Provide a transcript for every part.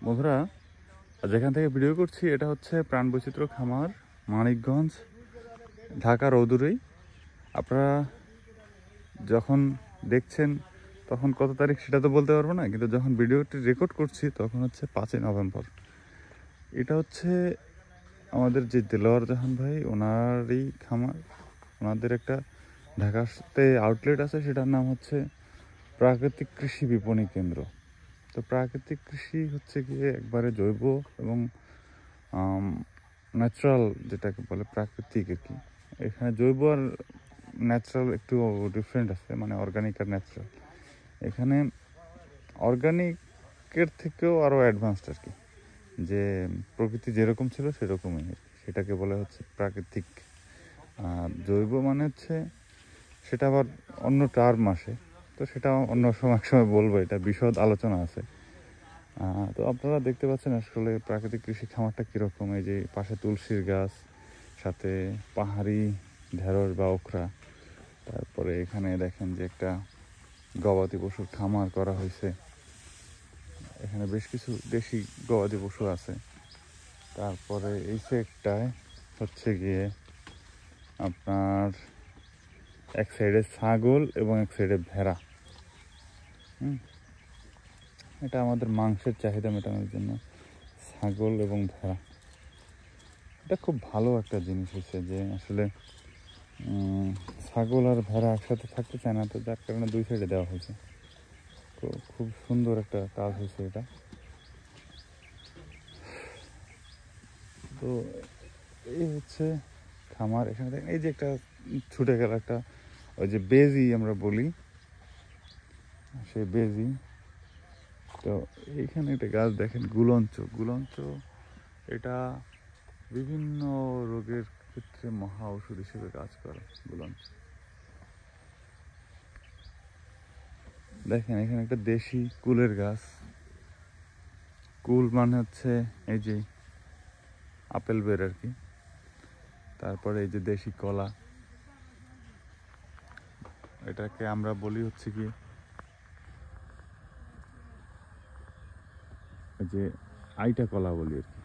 বন্ধুরা, যেখান থেকে ভিডিও করছি এটা হচ্ছে প্রাণ বৈচিত্র্য খামার, মানিকগঞ্জ, ঢাকা রৌদুরেই। আপনারা যখন দেখছেন তখন কত তারিখ সেটা তো বলতে পারবো না, কিন্তু যখন ভিডিওটি রেকর্ড করছি তখন হচ্ছে 5ই নভেম্বর। এটা হচ্ছে আমাদের যে দেলোয়ার জাহান ভাই, ওনারই খামার। ওনাদের একটা ঢাকাতে আউটলেট আছে, সেটার নাম হচ্ছে প্রাকৃতিক কৃষি বিপণী কেন্দ্র। তো প্রাকৃতিক কৃষি হচ্ছে গিয়ে একবারে জৈব এবং ন্যাচারাল, যেটাকে বলে প্রাকৃতিক আর কি। এখানে জৈব আর ন্যাচারাল একটু ডিফারেন্ট আছে, মানে অর্গানিক আর ন্যাচারাল। এখানে অর্গানিকের থেকেও আরও অ্যাডভান্সড আর কি, যে প্রকৃতি যেরকম ছিল সেরকমই আর কি, সেটাকে বলা হচ্ছে প্রাকৃতিক। আর জৈব মানে হচ্ছে, সেটা আবার অন্য টার্ম আসে, তো সেটা অন্য সময় একসময় বলবো, এটা বিশদ আলোচনা আছে। তো আপনারা দেখতে পাচ্ছেন আসলে প্রাকৃতিক কৃষি খামারটা কীরকম। এই যে পাশে তুলসীর গাছ, সাথে পাহাড়ি ঢেঁড়স বা ওখরা। তারপরে এখানে দেখেন যে একটা গবাদি পশুর খামার করা হয়েছে। এখানে বেশ কিছু দেশি গবাদি পশু আছে। তারপরে এই সেটটায় হচ্ছে গিয়ে আপনার এক সাইডে ছাগল এবং এক সাইডে ভেড়া। এটা আমাদের মাংসের চাহিদা মেটানোর জন্য ছাগল এবং ভেড়া। এটা খুব ভালো একটা জিনিস হচ্ছে যে আসলে ছাগল আর ভেড়া একসাথে থাকতে চায় না, তো যার কারণে দুই সাইডে দেওয়া হয়েছে। তো খুব সুন্দর একটা কাজ হয়েছে এটা। তো এই হচ্ছে খামার। এখানে দেখেন এই যে একটা ছুটে গেল একটা, ওই যে বেজি আমরা বলি, সেই বেজি। তো এইখানে একটা গাছ দেখেন, গুলঞ্চ। এটা বিভিন্ন রোগের ক্ষেত্রে মহা ঔষধ হিসেবে কাজ করে গুলঞ্চ। দেখেন এখানে একটা দেশি কুলের গাছ। কুল মানে হচ্ছে এই যে আপেল বের আর কি। তারপরে এই যে দেশি কলা, এটাকে আমরা বলি হচ্ছে কি যে আইটা কলা বলি আর কি।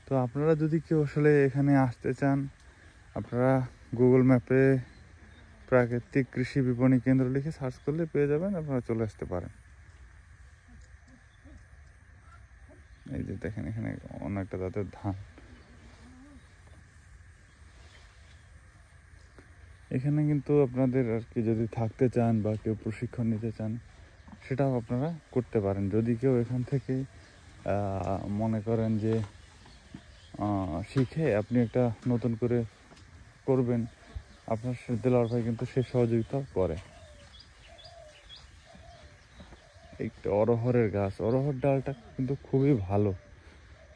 তো আপনারা যদি কেউ আসলে এখানে আসতে চান, আপনারা গুগল ম্যাপে প্রাকৃতিক কৃষি বিপণী কেন্দ্র লিখে সার্চ করলে পেয়ে যাবেন, আপনারা চলে আসতে পারেন। এই যে দেখেন এখানে অনেকটা জাতের ধান। এখানে কিন্তু আপনাদের আর কি যদি থাকতে চান বা কেউ প্রশিক্ষণ নিতে চান, সেটাও আপনারা করতে পারেন। যদি কেউ এখান থেকে মনে করেন যে শিখে আপনি একটা নতুন করে করবেন, আপনার দেলোয়ার ভাই কিন্তু সে সহযোগিতা করে। একটা অরহরের গাছ, অরহর ডালটা কিন্তু খুবই ভালো,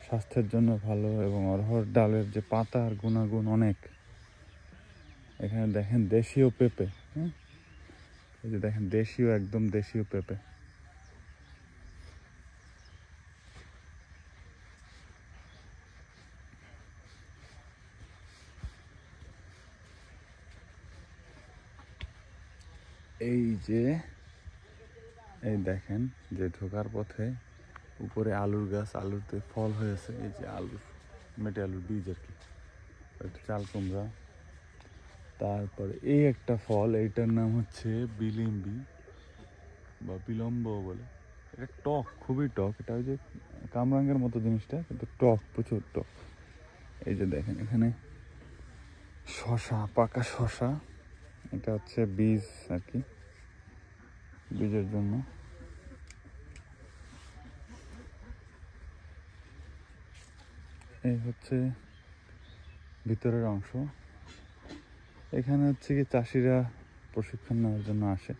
স্বাস্থ্যের জন্য ভালো, এবং অরহর ডালের যে পাতার গুণাগুণ অনেক। এখানে দেখেন দেশীয় পেঁপে, এই যে দেখেন দেশীয়, একদম দেশীয় পেঁপে। এই যে এই দেখেন যে ঢোকার পথে উপরে আলুর গাছ, আলুতে ফল হয়েছে। এই যে আলুর, মেটে আলুর বীজ আর কি, একটা চাল কুমড়া। তারপরে এই একটা ফল, এইটার নাম হচ্ছে বিলিম্বি বা বিলম্ব বলে। এটা টক, খুবই টক। এটা ওই যে কামরাঙ্গের মতো জিনিসটা, কিন্তু টক, প্রচুর টক। এই যে দেখেন এখানে শশা, পাকা শশা। এটা হচ্ছে বীজ আর কি, বীজের জন্য। এই হচ্ছে ভিতরের অংশ। এখানে হচ্ছে কি চাষিরা প্রশিক্ষণ নেওয়ার জন্য আসে।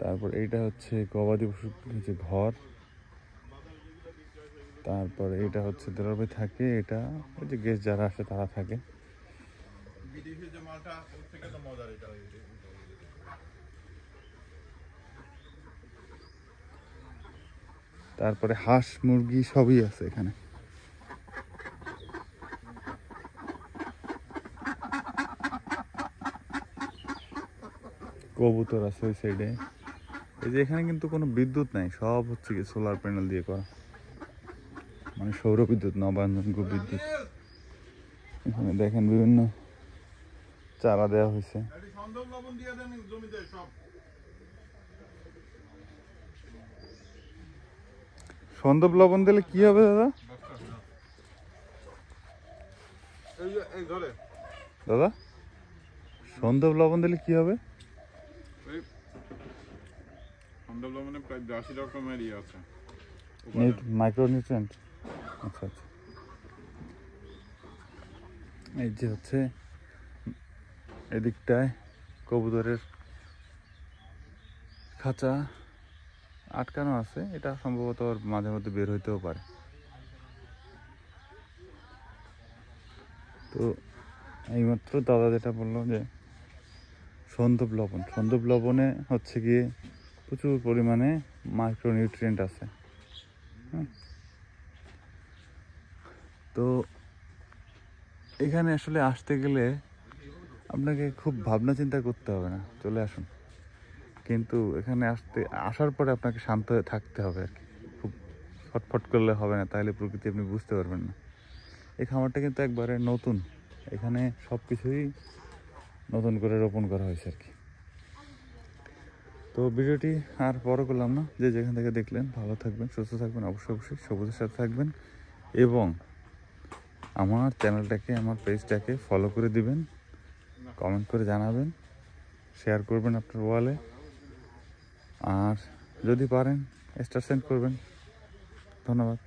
তারপর এইটা হচ্ছে গবাদি পশুর যে ঘর। তারপর এটা হচ্ছে দেলোয়ার থাকে, এটা ওই যে গেস্ট যারা আসে তারা থাকে। তারপরে হাঁস মুরগি সবই আছে এখানে। কবুতর আছে ওই সাইডে। এই যে এখানে কিন্তু কোনো বিদ্যুৎ নাই, সব হচ্ছে কি সোলার প্যানেল দিয়ে করা, মানে সৌর বিদ্যুৎ, নবায়নযোগ্য বিদ্যুৎ। এখানে দেখেন বিভিন্ন চারা দেওয়া হয়েছে। সন্দব লবণ দিলে কি হবে দাদা? দাদা সন্দব লবণ দিলে কি হবে? প্রায় ৮০ রকমের ইয়ে আছে, মাইক্রোনিউট্রিয়েন্ট। আচ্ছা আচ্ছা। এই যে হচ্ছে এদিকটায় কবুতরের খাঁচা আটকানো আছে, এটা সম্ভবত ওর মাঝে মধ্যে বের হইতেও পারে। তো এইমাত্র দাদা যেটা বললো যে সন্দব লবণে হচ্ছে গিয়ে প্রচুর পরিমাণে মাইক্রোনিউট্রিয়েন্ট আছে। হ্যাঁ, তো এখানে আসলে আসতে গেলে আপনাকে খুব ভাবনা চিন্তা করতে হবে না, চলে আসুন। কিন্তু এখানে আসার পরে আপনাকে শান্ত হয়ে থাকতে হবে আর কি, খুব ফটফট করলে হবে না, তাহলে প্রকৃতি আপনি বুঝতে পারবেন না। এই খামারটা কিন্তু একবারে নতুন, এখানে সব কিছুই নতুন করে রোপণ করা হয়েছে আর কি। তো ভিডিওটি আর বড় করলাম না, যে যেখান থেকে দেখলেন ভালো থাকবেন, সুস্থ থাকবেন, অবশ্যই সবুজের সাথে থাকবেন, এবং আমার চ্যানেলটাকে, আমার পেজটাকে ফলো করে দিবেন, কমেন্ট করে জানাবেন, শেয়ার করবেন আপনার ওয়ালে, আর যদি পারেন স্টার সেন্ড করবেন। ধন্যবাদ।